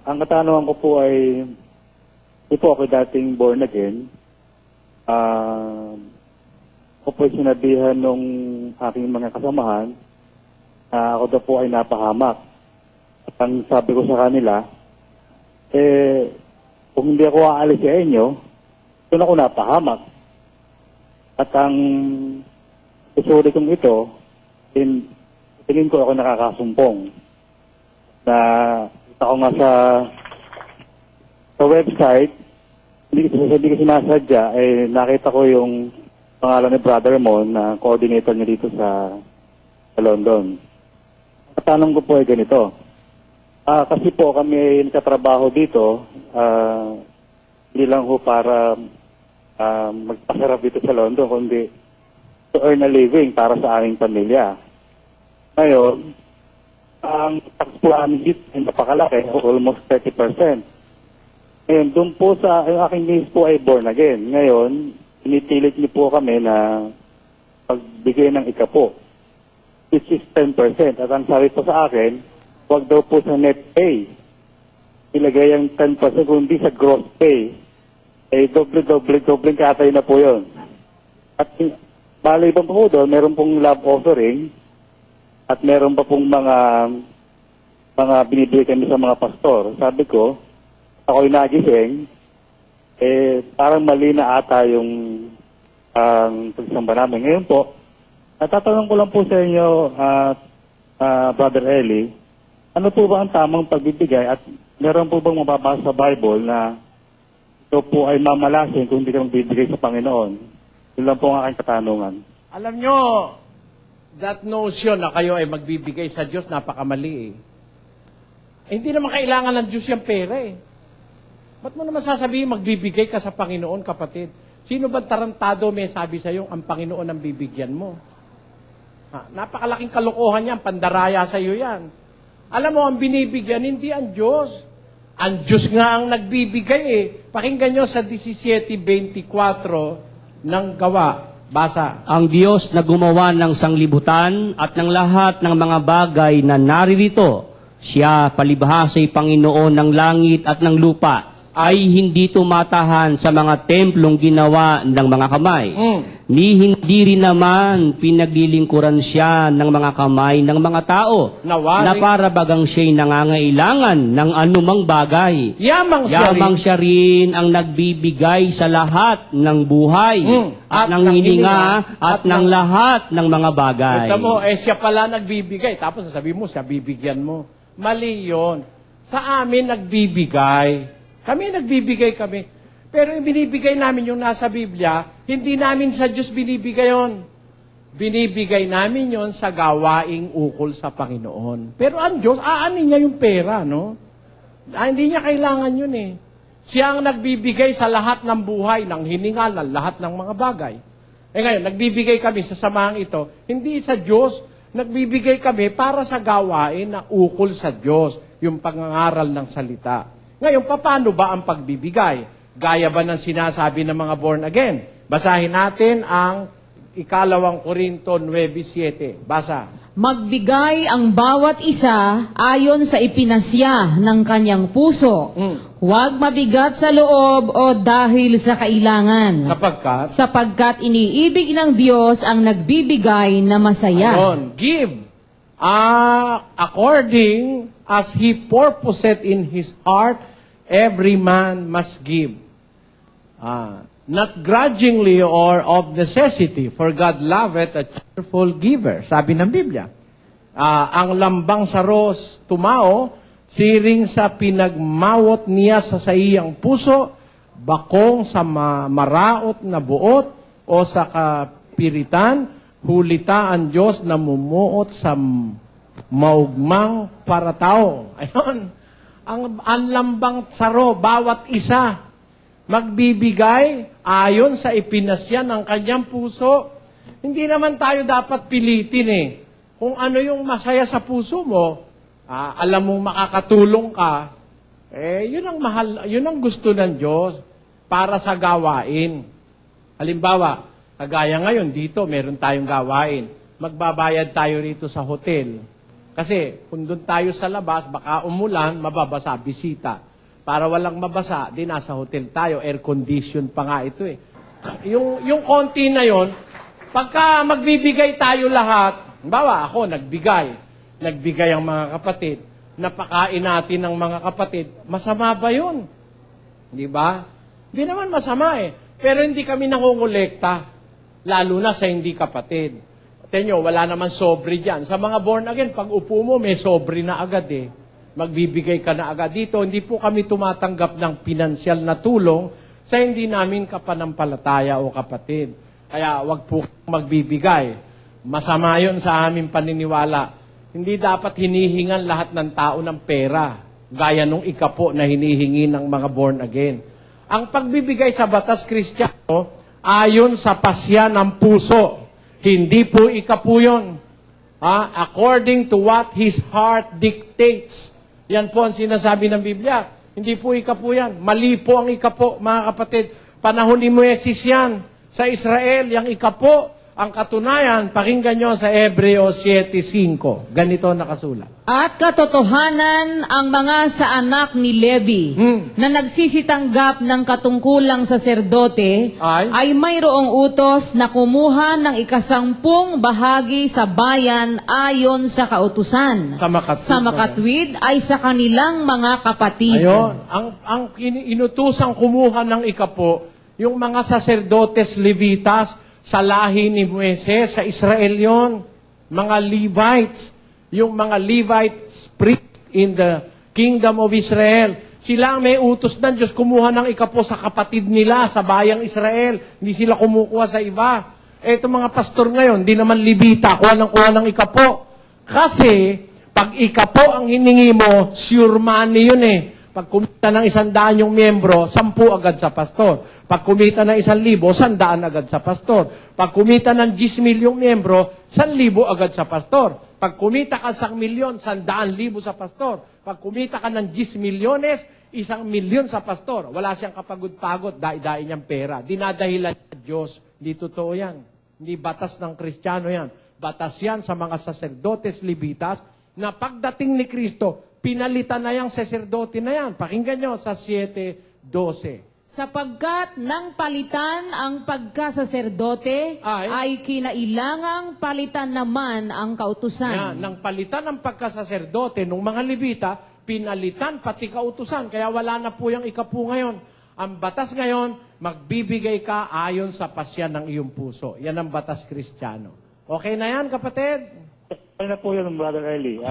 Ang katanungan ko po ay, ito ako dating born again. Ako po sinabihan nung aking mga kasamahan na ako daw po ay napahamak. At ang sabi ko sa kanila, kung hindi ako aalis sa inyo, doon ako napahamak. At ang episode kong ito, tingin ko ako nakakasumpong. Na kita ko nga sa website, hindi ko sinasadya, nakita ko yung pangalan ni Brother Mon na coordinator niya dito sa London. At tanong ko po ay ganito. Kasi po kami ay nagtatrabaho dito, hindi lang ho para magpasarap dito sa London, kundi to earn a living para sa aming pamilya. Ngayon, ang tax po namin dito ay napakalaki, almost 30%. Ngayon, doon po yung aking niece po ay born again. Ngayon, initilit niyo po kami na pagbigay ng ikapo, which is 10%. At ang sabi po sa akin, huwag daw po sa net pay. Ilagay ang 10% kundi sa gross pay. Doble katay na po yun. At bali ibang po doon, meron pong love offering at meron pa pong mga binibigay kami sa mga pastor. Sabi ko, ako'y nagising, parang mali na ata yung pagsamba namin. Ngayon po, natatanong ko lang po sa inyo, Brother Eli, ano po ba ang tamang pagbibigay at meron po bang mababasa sa Bible na ito po ay mamalasin kung hindi ka magbibigay sa Panginoon? Yun lang po ang aking katanungan. Alam nyo, that notion na kayo ay magbibigay sa Diyos, napakamali hindi naman kailangan ng Diyos yung pera Ba't mo naman sasabihin magbibigay ka sa Panginoon, kapatid? Sino ba tarantado may sabi sa'yo, ang Panginoon ang bibigyan mo? Napakalaking kalokohan yan, pandaraya sa'yo yan. Alam mo, ang binibigyan, hindi ang Diyos. Ang Diyos nga ang nagbibigay Pakinggan nyo sa 17:24 ng Gawa. Basa. Ang Diyos na gumawa ng sanglibutan at ng lahat ng mga bagay na naririto, siya palibhasa'y Panginoon ng langit at ng lupa, ay hindi tumatahan sa mga templong ginawa ng mga kamay. Ni hindi rin naman pinaglilingkuran siya ng mga kamay ng mga tao na para bagang siya'y nangangailangan ng anumang bagay. Yamang siya rin ang nagbibigay sa lahat ng buhay at ng hininga at ng lahat ng mga bagay. Ito mo, siya pala nagbibigay. Tapos sasabihin mo, siya bibigyan mo. Mali yun. Sa amin nagbibigay. Kami nagbibigay kami. Pero yung binibigay namin yung nasa Biblia, hindi namin sa Diyos binibigay yon. Binibigay namin yon sa gawaing ukol sa Panginoon. Pero ang Diyos, aanin niya yung pera, no? Hindi niya kailangan yun Siya ang nagbibigay sa lahat ng buhay, ng hininga, ng lahat ng mga bagay. Ngayon, nagbibigay kami sa samahang ito, hindi sa Diyos, nagbibigay kami para sa gawain na ukol sa Diyos, yung pangangaral ng salita. Ngayon, paano ba ang pagbibigay? Gaya ba ng sinasabi ng mga born again? Basahin natin ang 2 Korinto 9:7. Basa. Magbigay ang bawat isa ayon sa ipinasya ng kanyang puso. Huwag mabigat sa loob o dahil sa kailangan. Sapagkat iniibig ng Diyos ang nagbibigay na masaya. Ayon, give according as He purposed in His heart, every man must give. Not grudgingly or of necessity, for God loveth a cheerful giver. Sabi ng Biblia. Ang lambang sa ros tumao, siring sa pinagmawot niya sa iyang puso, bakong sa maraot na buot o sa kapiritan, hulita ang Diyos na mumuot sa maugmang paratao. Ayun. Ang lambang saro, bawat isa, magbibigay ayon sa ipinasya ng kanyang puso. Hindi naman tayo dapat pilitin Kung ano yung masaya sa puso mo, alam mong makakatulong ka, yun ang mahal, yun ang gusto ng Diyos para sa gawain. Halimbawa, kagaya ngayon dito, meron tayong gawain. Magbabayad tayo rito sa hotel. Kasi kung doon tayo sa labas, baka umulan, mababasa, bisita. Para walang mabasa, di nasa hotel tayo, air condition pa nga ito eh. Yung konti na yon, pagka magbibigay tayo lahat, bawa ako, nagbigay ang mga kapatid, napakain natin ng mga kapatid, masama ba yun? Di ba? Hindi naman masama eh. Pero hindi kami nangongolekta, lalo na sa hindi kapatid. Tenyo, wala naman sobre dyan. Sa mga born again, pag upo mo, may sobre na agad eh. Magbibigay ka na agad dito. Hindi po kami tumatanggap ng pinansyal na tulong sa hindi namin kapanampalataya o kapatid. Kaya wag po magbibigay. Masama yun sa aming paniniwala. Hindi dapat hinihingan lahat ng tao ng pera, gaya nung ikapo na hinihingi ng mga born again. Ang pagbibigay sa batas Kristiyano, ayon sa pasya ng puso. Hindi po ikapo yun. According to what his heart dictates. Yan po ang sinasabi ng Biblia. Hindi po ikapo yan. Mali po ang ikapo, mga kapatid. Panahon ni Moises yan. Sa Israel, yung ikapo, ang katunayan, pakinggan nyo sa Hebreo 7:5. Ganito nakasulat. At katotohanan ang mga sa anak ni Levi na nagsisitanggap ng katungkulang saserdote ay mayroong utos na kumuha ng 10 bahagi sa bayan ayon sa kautusan. Sa makatwid ay sa kanilang mga kapatid. Ayon, ang inutusang kumuha ng ikapo, yung mga saserdotes Levitas, sa lahi ni Moises, sa Israel yon, mga Levites, yung mga Levites priest in the kingdom of Israel. Sila ang may utos ng Diyos, kumuha ng ikapo sa kapatid nila, sa bayang Israel. Hindi sila kumukuha sa iba. Eto mga pastor ngayon, di naman Levita, kuha ng ikapo. Kasi, pag ikapo ang hiningi mo, sure money yun eh. Pag kumita ng 100 yung miyembro, 10 agad sa pastor. Pag kumita ng 1,000, 100 agad sa pastor. Pag kumita ng 10,000 yung miyembro, 1,000 agad sa pastor. Pag kumita ka sa 1,000,000, 100,000 sa pastor. Pag kumita ka ng 10 milyones, 1,000,000 sa pastor. Wala siyang kapagod-pagod, dai-dai niyang pera. Dinadahilan niya Diyos. Hindi totoo yan. Hindi batas ng Kristiyano yan. Batas yan sa mga saserdotes Levitas na pagdating ni Kristo, pinalitan na yung saserdote na yan. Pakinggan nyo sa 7:12. Sapagkat nang palitan ang pagkasaserdote, ay kinailangang palitan naman ang kautusan. Yan, nang palitan ang pagkasaserdote ng mga Levita, pinalitan pati kautusan. Kaya wala na po yung ikapu ngayon. Ang batas ngayon, magbibigay ka ayon sa pasya ng iyong puso. Yan ang batas Kristiyano. Okay na yan, kapatid? Ano na po yun, Brother Eli?